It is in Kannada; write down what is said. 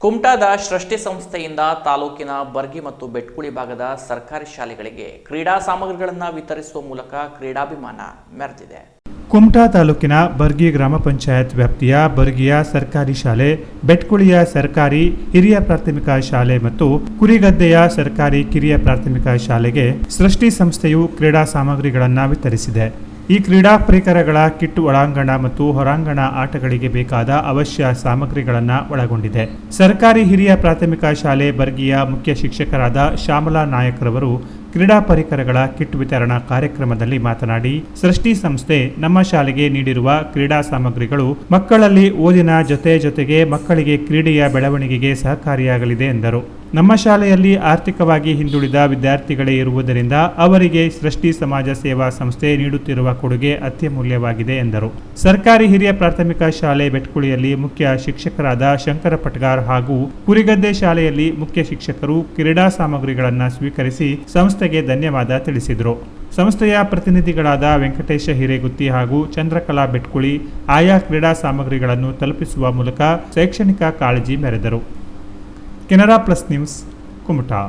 ಕುಮಟಾದ ಸೃಷ್ಟಿ ಸಂಸ್ಥೆಯಿಂದ ತಾಲೂಕಿನ ಬರ್ಗಿ ಮತ್ತು ಬೆಟ್ಕುಳಿ ಭಾಗದ ಸರ್ಕಾರಿ ಶಾಲೆಗಳಿಗೆ ಕ್ರೀಡಾ ಸಾಮಗ್ರಿಗಳನ್ನು ವಿತರಿಸುವ ಮೂಲಕ ಕ್ರೀಡಾಭಿಮಾನ ಮೆರೆದಿದೆ. ಕುಮಟಾ ತಾಲೂಕಿನ ಬರ್ಗಿ ಗ್ರಾಮ ಪಂಚಾಯತ್ ವ್ಯಾಪ್ತಿಯ ಬರ್ಗಿಯ ಸರ್ಕಾರಿ ಶಾಲೆ, ಬೆಟ್ಕುಳಿಯ ಸರ್ಕಾರಿ ಹಿರಿಯ ಪ್ರಾಥಮಿಕ ಶಾಲೆ ಮತ್ತು ಕುರಿಗದ್ದೆಯ ಸರ್ಕಾರಿ ಕಿರಿಯ ಪ್ರಾಥಮಿಕ ಶಾಲೆಗೆ ಸೃಷ್ಟಿ ಸಂಸ್ಥೆಯು ಕ್ರೀಡಾ ಸಾಮಗ್ರಿಗಳನ್ನು ವಿತರಿಸಿದೆ. ಈ ಕ್ರೀಡಾ ಪರಿಕರಗಳ ಕಿಟ್ ಒಳಾಂಗಣ ಮತ್ತು ಹೊರಾಂಗಣ ಆಟಗಳಿಗೆ ಬೇಕಾದ ಅವಶ್ಯ ಸಾಮಗ್ರಿಗಳನ್ನು ಒಳಗೊಂಡಿದೆ. ಸರ್ಕಾರಿ ಹಿರಿಯ ಪ್ರಾಥಮಿಕ ಶಾಲೆ ಬರ್ಗಿಯ ಮುಖ್ಯ ಶಿಕ್ಷಕರಾದ ಶ್ಯಾಮಲಾ ನಾಯಕ್ರವರು ಕ್ರೀಡಾ ಪರಿಕರಗಳ ಕಿಟ್ ವಿತರಣಾ ಕಾರ್ಯಕ್ರಮದಲ್ಲಿ ಮಾತನಾಡಿ, ಸೃಷ್ಟಿ ಸಂಸ್ಥೆ ನಮ್ಮ ಶಾಲೆಗೆ ನೀಡಿರುವ ಕ್ರೀಡಾ ಸಾಮಗ್ರಿಗಳು ಮಕ್ಕಳಲ್ಲಿ ಓದಿನ ಜೊತೆಗೆ ಮಕ್ಕಳಿಗೆ ಕ್ರೀಡೆಯ ಬೆಳವಣಿಗೆಗೆ ಸಹಕಾರಿಯಾಗಲಿದೆ ಎಂದರು. ನಮ್ಮ ಶಾಲೆಯಲ್ಲಿ ಆರ್ಥಿಕವಾಗಿ ಹಿಂದುಳಿದ ವಿದ್ಯಾರ್ಥಿಗಳೇ ಇರುವುದರಿಂದ ಅವರಿಗೆ ಸೃಷ್ಟಿ ಸಮಾಜ ಸೇವಾ ಸಂಸ್ಥೆ ನೀಡುತ್ತಿರುವ ಕೊಡುಗೆ ಅತ್ಯಮೂಲ್ಯವಾಗಿದೆ ಎಂದರು. ಸರ್ಕಾರಿ ಹಿರಿಯ ಪ್ರಾಥಮಿಕ ಶಾಲೆ ಬೆಟ್ಕುಳಿಯಲ್ಲಿ ಮುಖ್ಯ ಶಿಕ್ಷಕರಾದ ಶಂಕರ ಪಟ್ಗಾರ್ ಹಾಗೂ ಕುರಿಗದ್ದೆ ಶಾಲೆಯಲ್ಲಿ ಮುಖ್ಯ ಶಿಕ್ಷಕರು ಕ್ರೀಡಾ ಸಾಮಗ್ರಿಗಳನ್ನು ಸ್ವೀಕರಿಸಿ ಸಂಸ್ಥೆಗೆ ಧನ್ಯವಾದ ತಿಳಿಸಿದರು. ಸಂಸ್ಥೆಯ ಪ್ರತಿನಿಧಿಗಳಾದ ವೆಂಕಟೇಶ ಹಿರೇಗುತ್ತಿ ಹಾಗೂ ಚಂದ್ರಕಲಾ ಬೆಟ್ಕುಳಿ ಆಯಾ ಕ್ರೀಡಾ ಸಾಮಗ್ರಿಗಳನ್ನು ತಲುಪಿಸುವ ಮೂಲಕ ಶೈಕ್ಷಣಿಕ ಕಾಳಜಿ ಮೆರೆದರು. Canara plus news, Kumta.